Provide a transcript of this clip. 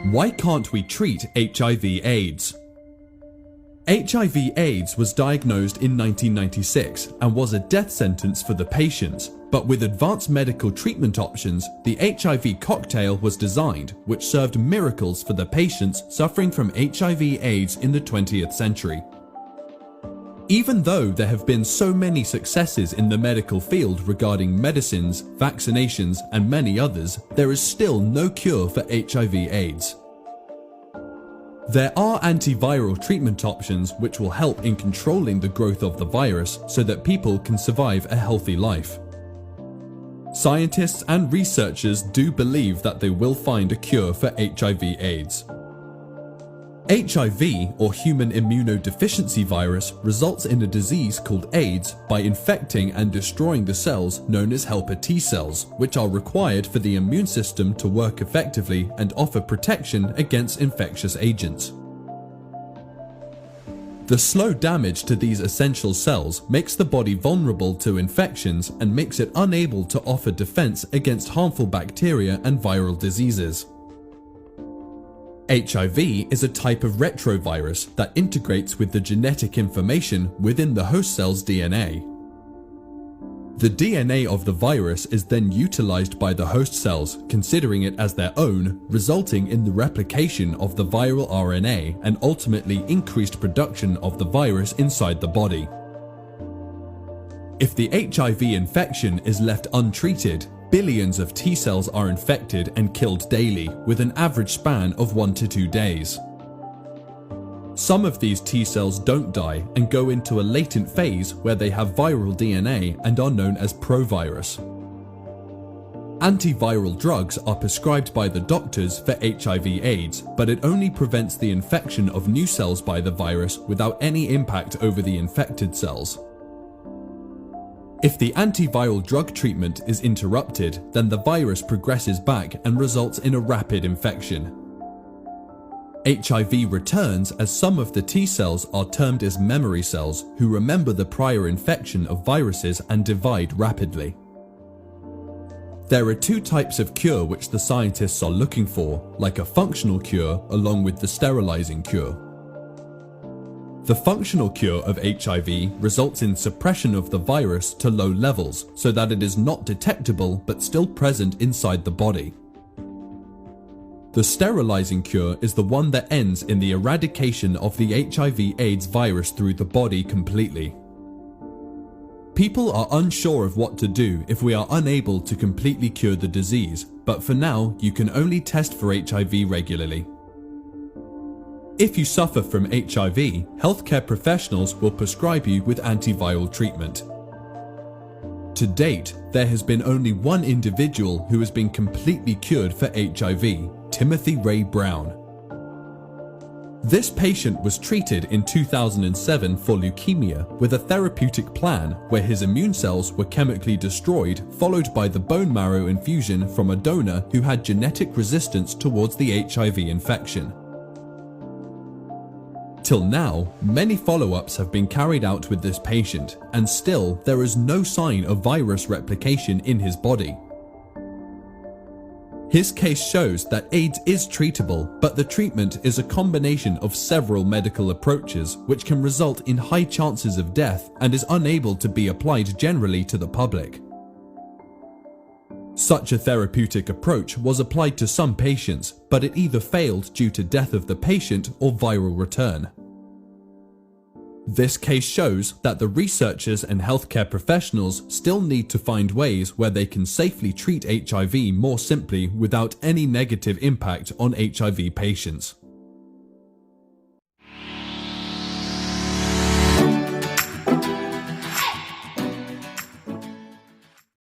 Why can't we treat HIV/AIDS? HIV/AIDS was diagnosed in 1996 and was a death sentence for the patients, but with advanced medical treatment options, the HIV cocktail was designed, which served miracles for the patients suffering from HIV/AIDS in the 20th century. Even though there have been so many successes in the medical field regarding medicines, vaccinations, and many others, there is still no cure for HIV/AIDS. There are antiviral treatment options which will help in controlling the growth of the virus so that people can survive a healthy life. Scientists and researchers do believe that they will find a cure for HIV/AIDS. HIV, or human immunodeficiency virus, results in a disease called AIDS by infecting and destroying the cells known as helper T cells, which are required for the immune system to work effectively and offer protection against infectious agents. The slow damage to these essential cells makes the body vulnerable to infections and makes it unable to offer defense against harmful bacteria and viral diseases. HIV is a type of retrovirus that integrates with the genetic information within the host cell's DNA. The DNA of the virus is then utilized by the host cells, considering it as their own, resulting in the replication of the viral RNA and ultimately increased production of the virus inside the body. If the HIV infection is left untreated, billions of T cells are infected and killed daily, with an average span of 1 to 2 days. Some of these T cells don't die and go into a latent phase where they have viral DNA and are known as provirus. Antiviral drugs are prescribed by the doctors for HIV/AIDS, but it only prevents the infection of new cells by the virus without any impact over the infected cells. If the antiviral drug treatment is interrupted, then the virus progresses back and results in a rapid infection. HIV returns as some of the T cells are termed as memory cells who remember the prior infection of viruses and divide rapidly. There are two types of cure which the scientists are looking for, like a functional cure along with the sterilizing cure. The functional cure of HIV results in suppression of the virus to low levels so that it is not detectable but still present inside the body. The sterilizing cure is the one that ends in the eradication of the HIV/AIDS virus through the body completely. People are unsure of what to do if we are unable to completely cure the disease, but for now you can only test for HIV regularly. If you suffer from HIV, healthcare professionals will prescribe you with antiviral treatment. To date, there has been only one individual who has been completely cured for HIV, Timothy Ray Brown. This patient was treated in 2007 for leukemia with a therapeutic plan where his immune cells were chemically destroyed, followed by the bone marrow infusion from a donor who had genetic resistance towards the HIV infection. Till now, many follow-ups have been carried out with this patient, and still there is no sign of virus replication in his body. His case shows that AIDS is treatable, but the treatment is a combination of several medical approaches which can result in high chances of death and is unable to be applied generally to the public. Such a therapeutic approach was applied to some patients, but it either failed due to death of the patient or viral return. This case shows that the researchers and healthcare professionals still need to find ways where they can safely treat HIV more simply without any negative impact on HIV patients.